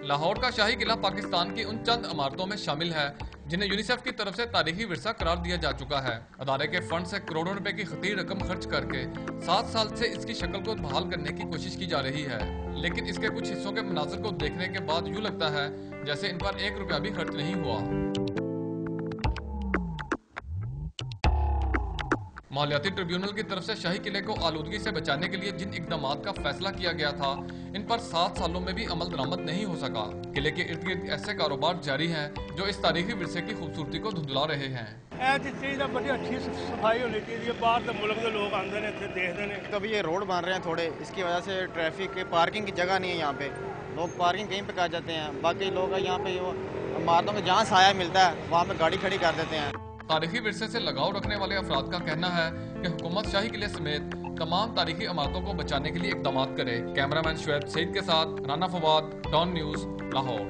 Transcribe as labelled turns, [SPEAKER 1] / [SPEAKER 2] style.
[SPEAKER 1] لاہور کا شاہی قلعہ پاکستان کی ان چند عمارتوں میں شامل ہے جنہیں یونیسیف کی طرف سے تاریخی ورثہ قرار دیا جا چکا ہے۔ ادارے کے فنڈ سے کروڑوں روپے کی خطیر رقم خرچ کر کے 7 سال سے اس کی شکل کو بحال کرنے کی کوشش کی جا رہی ہے، لیکن اس کے کچھ حصوں کے مناظر کو دیکھنے کے بعد یوں لگتا ہے جیسے ان پر 1 روپیہ بھی خرچ نہیں ہوا۔ مالیاتی ٹریبیونل کی طرف سے شاہی قلعے کو آلودگی سے بچانے کے لیے جن اقدامات کا فیصلہ کیا گیا تھا ان پر 7 سالوں میں بھی عمل درآمد نہیں ہو سکا۔ قلعے کے ارد گرد ایسے کاروبار جاری ہیں جو اس تاریخی ورثے کی خوبصورتی کو دھندلا رہے ہیں۔
[SPEAKER 2] بڑی اچھی صفائی ہونی چاہیے، باہر کے ملک کے لوگ آتے ہیں دیکھتے ہیں۔
[SPEAKER 3] کبھی یہ روڈ بن رہے ہیں تھوڑے، اس کی وجہ سے ٹریفک کے پارکنگ کی جگہ نہیں ہے، یہاں پہ لوگ پارکنگ کہیں پہ کر جاتے ہیں، باقی لوگ یہاں پہ عمارتوں میں جہاں سایہ ملتا ہے وہاں پہ گاڑی کھڑی کر دیتے ہیں۔
[SPEAKER 1] تاریخی ورثے سے لگاؤ رکھنے والے افراد کا کہنا ہے کہ حکومت شاہی قلعے سمیت تمام تاریخی عمارتوں کو بچانے کے لیے اقدامات کرے۔ کیمرہ مین شعیب سعید کے ساتھ رانا فواد، ڈان نیوز، لاہور۔